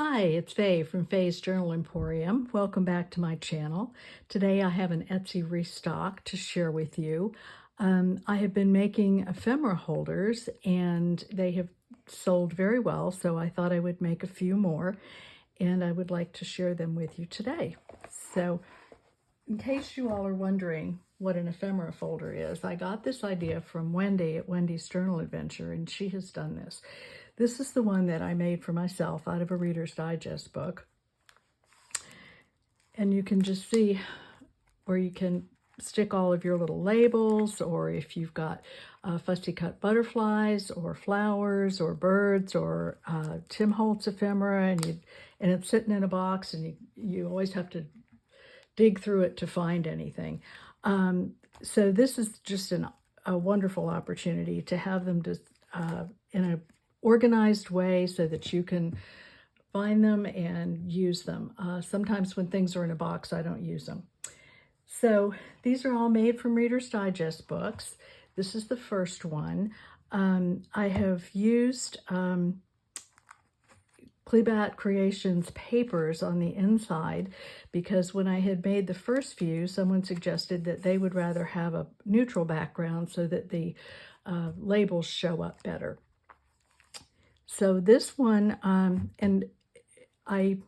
Hi, it's Faye from Faye's Journal Emporium. Welcome back to my channel. Today I have an Etsy restock to share with you. I have been making ephemera holders and they have sold very well, so I thought I would make a few more and I would like to share them with you today. So in case you all are wondering what an ephemera folder is, I got this idea from Wendy at Wendy's Journal Adventure, and she has done this. This is the one that I made for myself out of a Reader's Digest book. And you can just see where you can stick all of your little labels, or if you've got fussy cut butterflies or flowers or birds or Tim Holtz ephemera, and it's sitting in a box, and you always have to dig through it to find anything. So this is just a wonderful opportunity to have them just in an organized way so that you can find them and use them. Sometimes when things are in a box, I don't use them. So these are all made from Reader's Digest books. This is the first one. I have used Klebat Creations papers on the inside because when I had made the first few, someone suggested that they would rather have a neutral background so that the labels show up better. So this one, and I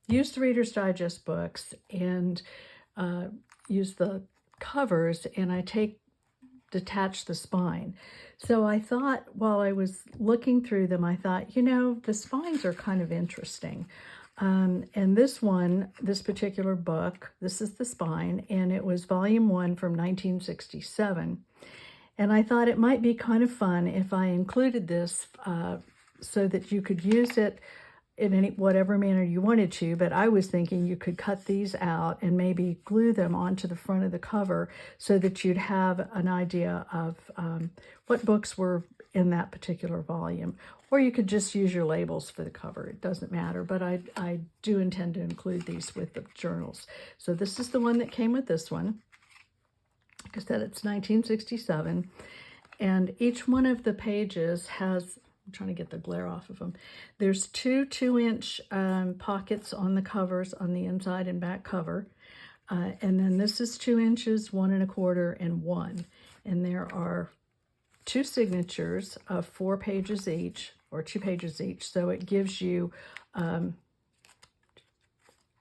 used the Reader's Digest books and use the covers, and I detach the spine. So I thought, while I was looking through them, I thought, you know, the spines are kind of interesting. And this particular book, this is the spine, and it was volume 1 from 1967. And I thought it might be kind of fun if I included this so that you could use it in whatever manner you wanted to, but I was thinking you could cut these out and maybe glue them onto the front of the cover so that you'd have an idea of what books were in that particular volume. Or you could just use your labels for the cover. It doesn't matter, but I do intend to include these with the journals. So this is the one that came with this one. Like I said, it's 1967, and each one of the pages has, I'm trying to get the glare off of them. There's two 2-inch pockets on the covers on the inside and back cover. And then this is 2 inches, 1 1/4, and 1. And there are 2 signatures of 4 pages each, or 2 pages each. So it gives you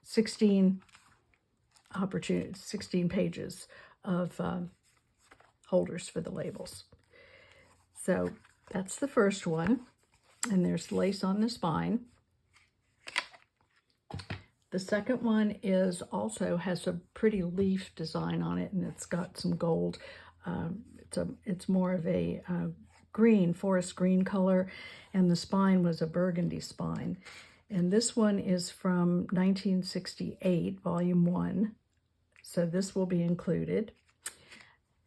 16 pages of holders for the labels. So that's the first one, and there's lace on the spine. The second one also has a pretty leaf design on it, and it's got some gold. It's more of a forest green color, and the spine was a burgundy spine. And this one is from 1968, volume 1. So this will be included.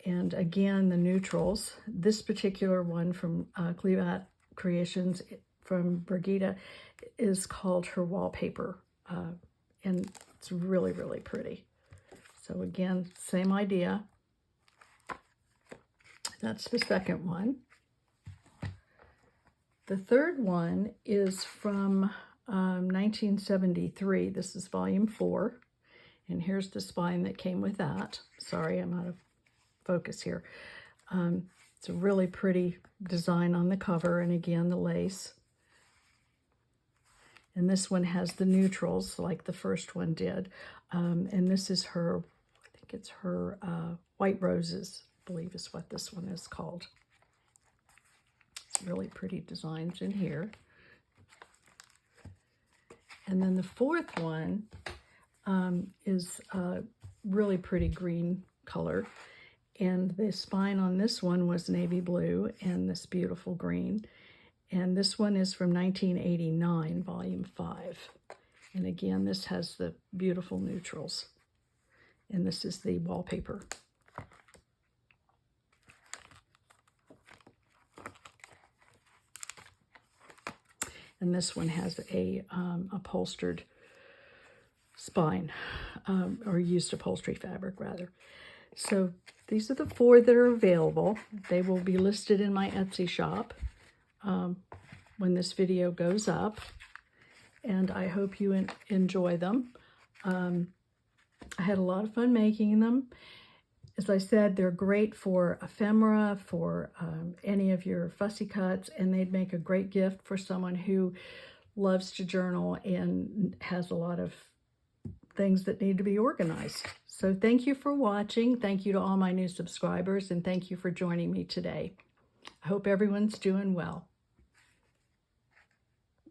And again, the neutrals. This particular one from Klebat Creations from Brygida is called Her Wallpaper. And it's really, really pretty. So again, same idea. That's the second one. The third one is from 1973. This is volume 4. And here's the spine that came with that. Sorry, I'm out of focus here. It's a really pretty design on the cover, and again, the lace. And this one has the neutrals like the first one did. And this is her, I think it's her White Roses, I believe is what this one is called. It's really pretty designs in here. And then the fourth one is a really pretty green color. And the spine on this one was navy blue and this beautiful green. And this one is from 1989, volume 5. And again, this has the beautiful neutrals. And this is the wallpaper. And this one has a upholstered spine, or used upholstery fabric rather. So these are the 4 that are available. They will be listed in my Etsy shop when this video goes up. and I hope you enjoy them. I had a lot of fun making them. As I said, they're great for ephemera, for any of your fussy cuts, and they'd make a great gift for someone who loves to journal and has a lot of things that need to be organized. So thank you for watching. Thank you to all my new subscribers, and thank you for joining me today. I hope everyone's doing well.